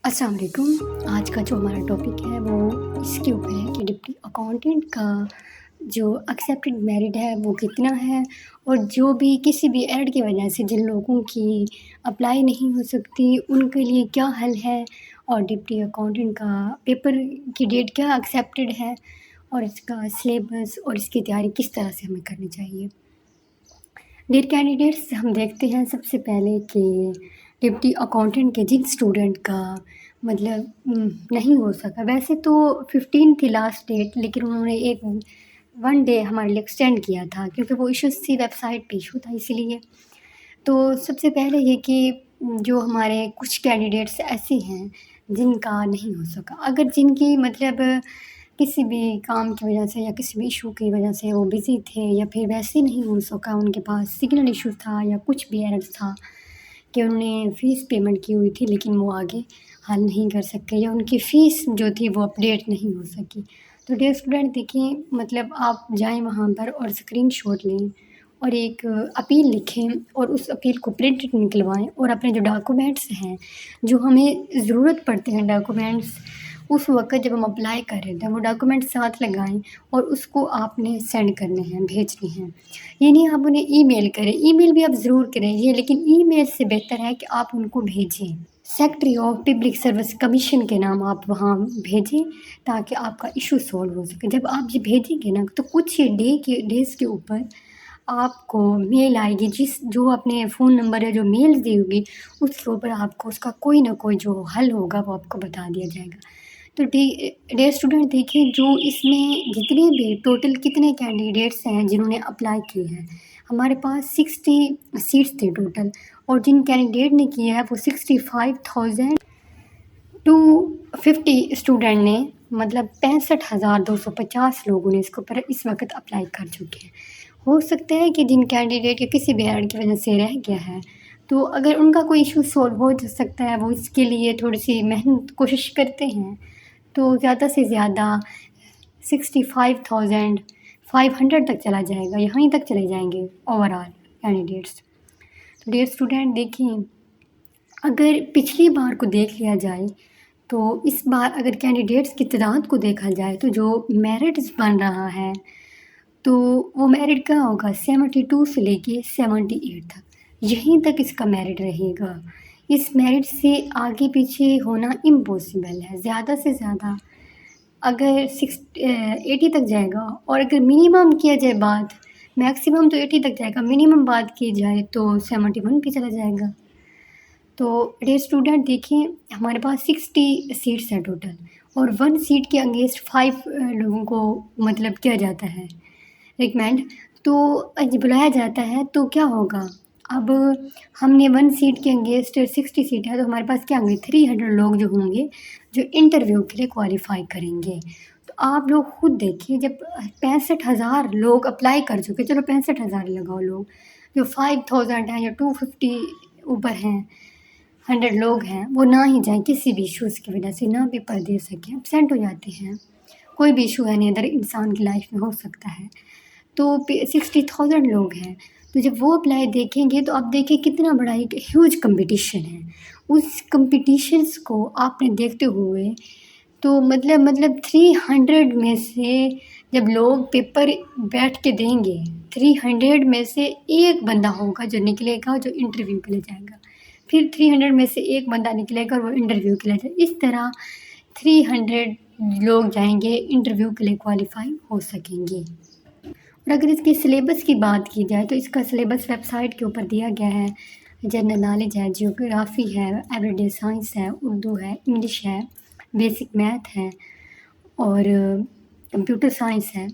السلام علیکم۔ آج کا جو ہمارا ٹاپک ہے وہ اس کے اوپر ہے کہ ڈپٹی اکاؤنٹنٹ کا جو ایکسیپٹڈ میرٹ ہے وہ کتنا ہے، اور جو بھی کسی بھی ایرر کی وجہ سے جن لوگوں کی اپلائی نہیں ہو سکتی ان کے لیے کیا حل ہے، اور ڈپٹی اکاؤنٹنٹ کا پیپر کی ڈیٹ کیا ایکسیپٹڈ ہے، اور اس کا سلیبس اور اس کی تیاری کس طرح سے ہمیں کرنی چاہیے۔ ڈیٹ کینڈیڈیٹس ہم دیکھتے ہیں سب سے پہلے کہ ڈپٹی اکاؤنٹنٹ کے جن اسٹوڈنٹ کا نہیں ہو سکا، ویسے تو 15 تھی لاسٹ ڈیٹ، لیکن انہوں نے ایک 1 ڈے ہمارے لیے ایکسٹینڈ کیا تھا کیونکہ وہ ایشو سی ویب سائٹ پہ ایشو تھا، اسی لیے۔ تو سب سے پہلے یہ کہ جو ہمارے کچھ کینڈیڈیٹس ایسے ہیں جن کا نہیں ہو سکا، اگر جن کی کسی بھی کام کی وجہ سے یا کسی بھی ایشو کی وجہ سے وہ بزی تھے، یا پھر ویسے نہیں ہو سکا، ان کے پاس سگنل ایشو تھا یا کچھ بھی ایرر تھا کہ انہوں نے فیس پیمنٹ کی ہوئی تھی لیکن وہ آگے حل نہیں کر سکے، یا ان کی فیس جو تھی وہ اپڈیٹ نہیں ہو سکی، تو ڈیئر اسٹوڈنٹ دیکھیں، آپ جائیں وہاں پر اور اسکرین شاٹ لیں اور ایک اپیل لکھیں اور اس اپیل کو پرنٹ نکلوائیں، اور اپنے جو ڈاکومنٹس ہیں جو ہمیں ضرورت پڑتے ہیں ڈاکومنٹس اس وقت جب ہم اپلائی کر رہے تھے، وہ ڈاکومنٹ ساتھ لگائیں اور اس کو آپ نے سینڈ کرنے ہیں، بھیجنے ہیں۔ یہ نہیں آپ انہیں ای میل کریں، ای میل بھی آپ ضرور کریں لیکن ای میل سے بہتر ہے کہ آپ ان کو بھیجیں، secretary of public service commission کے نام آپ وہاں بھیجیں تاکہ آپ کا ایشو سولو ہو سکے۔ جب آپ یہ بھیجیں گے نا تو کچھ ڈیز کے اوپر آپ کو میل آئے گی، جو اپنے فون نمبر یا جو میل دی ہوگی اس کے اوپر آپ کو اس کا کوئی نہ کوئی جو حل ہوگا وہ آپ کو بتا دیا جائے گا۔ تو ڈیئر اسٹوڈنٹ دیکھیں، جو اس میں جتنے بھی ٹوٹل کتنے کینڈیڈیٹس ہیں جنہوں نے اپلائی کیے ہیں، ہمارے پاس 60 سیٹس تھے ٹوٹل، اور جن کینڈیڈیٹ نے کیا ہے وہ 65,250 اسٹوڈنٹ نے 65,250 لوگوں نے اس کے اوپر اس وقت اپلائی کر چکے ہیں۔ ہو سکتا ہے کہ جن کینڈیڈیٹ یا کسی بھی ایرر کی وجہ سے رہ گیا ہے، تو اگر ان کا کوئی ایشو سولو ہو سکتا ہے، وہ اس کے لیے تھوڑی سی محنت کوشش کرتے ہیں، تو زیادہ سے زیادہ 65,500 تک چلا جائے گا، یہیں تک چلے جائیں گے اوور آل کینڈیڈیٹس۔ تو ڈیئر اسٹوڈنٹ دیکھیں، اگر پچھلی بار کو دیکھ لیا جائے تو اس بار اگر کینڈیڈیٹس کی تعداد کو دیکھا جائے تو جو میرٹس بن رہا ہے تو وہ میرٹ کیا ہوگا، 72 سے لے کے 78 تک، یہیں تک اس کا میرٹ رہے گا۔ اس میرٹ سے آگے پیچھے ہونا امپاسبل ہے۔ زیادہ سے زیادہ اگر 80 تک جائے گا، اور اگر منیمم کیا جائے بات، میکسیمم تو 80 تک جائے گا، منیمم بات کی جائے تو 71 پہ چلا جائے گا۔ تو ڈیئر اسٹوڈنٹ دیکھیں، ہمارے پاس 60 سیٹس ہیں ٹوٹل، اور 1 سیٹ کے انگیسٹ 5 لوگوں کو کیا جاتا ہے ریکمینڈ، تو بلایا جاتا ہے، تو کیا ہوگا، اب ہم نے 1 سیٹ کے انگیسٹ 60 سیٹ ہے، تو ہمارے پاس کیا ہوں گے، 300 لوگ جو ہوں گے جو انٹرویو کے لیے کوالیفائی کریں گے۔ تو آپ لوگ خود دیکھیے، جب 65,000 لوگ اپلائی کر چکے، چلو 65,000 لگاؤ، لوگ جو 5,000 ہیں یا 250 اوپر ہیں، 100 لوگ ہیں، وہ نہ ہی جائیں کسی بھی ایشوز کی وجہ سے، نہ پیپر دے سکیں، ایبسینٹ ہو جاتے ہیں، کوئی بھی ایشو ہے نہیں ادھر انسان کی لائف میں ہو سکتا ہے، تو 60,000 لوگ ہیں، تو جب وہ اپلائی دیکھیں گے تو آپ دیکھیں کتنا بڑا ایک ہیوج کمپٹیشن ہے۔ اس کمپٹیشنس کو آپ نے دیکھتے ہوئے تو 300 میں سے جب لوگ پیپر بیٹھ کے دیں گے، 300 میں سے ایک بندہ ہوگا جو نکلے گا، جو انٹرویو کے لیے جائے گا، پھر 300 میں سے ایک بندہ نکلے گا اور وہ انٹرویو کے لیے جائے گا، اس طرح 300 لوگ جائیں گے، انٹرویو کے لیے کوالیفائی ہو سکیں گے۔ اور اگر اس کے سلیبس کی بات کی جائے تو اس کا سلیبس ویب سائٹ کے اوپر دیا گیا ہے۔ جنرل نالج ہے، جیوگرافی ہے، ایوری ڈے سائنس ہے، اردو ہے، انگلش ہے، بیسک میتھ ہے، اور کمپیوٹر سائنس ہے۔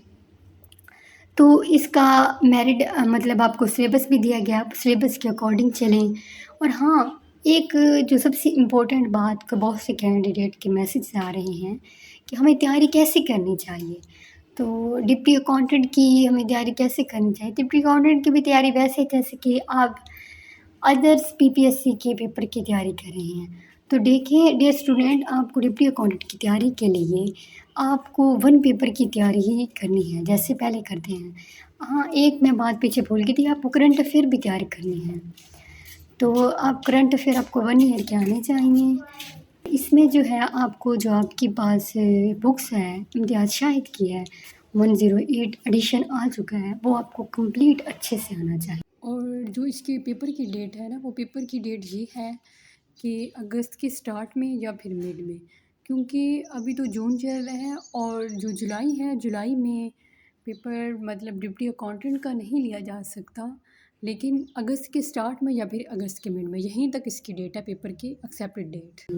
تو اس کا میرٹ آپ کو سلیبس بھی دیا گیا، سلیبس کے اکارڈنگ چلیں۔ اور ہاں، ایک جو سب سے امپورٹنٹ بات کہ بہت سے کینڈیڈیٹ کے میسیج آ رہے ہیں کہ ہمیں تیاری کیسے کرنی چاہیے، تو ڈپٹی اکاؤنٹنٹ کی ہمیں تیاری کیسے کرنی چاہیے۔ ڈپٹی اکاؤنٹنٹ کی بھی تیاری ویسے جیسے کہ آپ ادرس PPSC کے پیپر کی تیاری کر رہے ہیں، تو دیکھیں ڈیئر اسٹوڈنٹ، آپ کو ڈپٹی اکاؤنٹنٹ کی تیاری کے لیے آپ کو 1 پیپر کی تیاری ہی کرنی ہے جیسے پہلے کرتے ہیں۔ ہاں، ایک میں بات پیچھے بھول گئی تھی، آپ کو کرنٹ افیئر بھی تیاری کرنی ہے، تو آپ کرنٹ افیئر آپ کو 1 ایئر کے آنے چاہیے، اس میں جو ہے آپ کو جو آپ کے پاس بکس ہے امتیاز شاہد کی ہے 108 ایڈیشن آ چکا ہے، وہ آپ کو کمپلیٹ اچھے سے آنا چاہیے۔ اور جو اس کے پیپر کی ڈیٹ ہے نا، وہ پیپر کی ڈیٹ یہ ہے کہ اگست کے سٹارٹ میں یا پھر مڈ میں، کیونکہ ابھی تو جون چل رہا ہے اور جو جولائی ہے، جولائی میں پیپر مطلب ڈپٹی اکاؤنٹنٹ کا نہیں لیا جا سکتا، لیکن اگست کے سٹارٹ میں یا پھر اگست کے مڈ میں، یہیں تک اس کی ڈیٹ ہے پیپر کی ایکسیپٹڈ ڈیٹ۔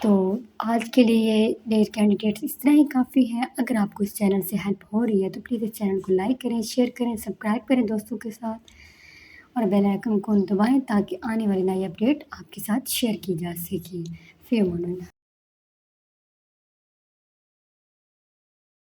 تو آج کے لیے یہ ڈیٹ کینڈیڈیٹس اس طرح ہی کافی ہے۔ اگر آپ کو اس چینل سے ہیلپ ہو رہی ہے تو پلیز اس چینل کو لائک کریں، شیئر کریں، سبسکرائب کریں دوستوں کے ساتھ، اور بیل آئکن کو دبائیں تاکہ آنے والی نئی اپڈیٹ آپ کے ساتھ شیئر کی جا سکے۔ فی امان اللہ۔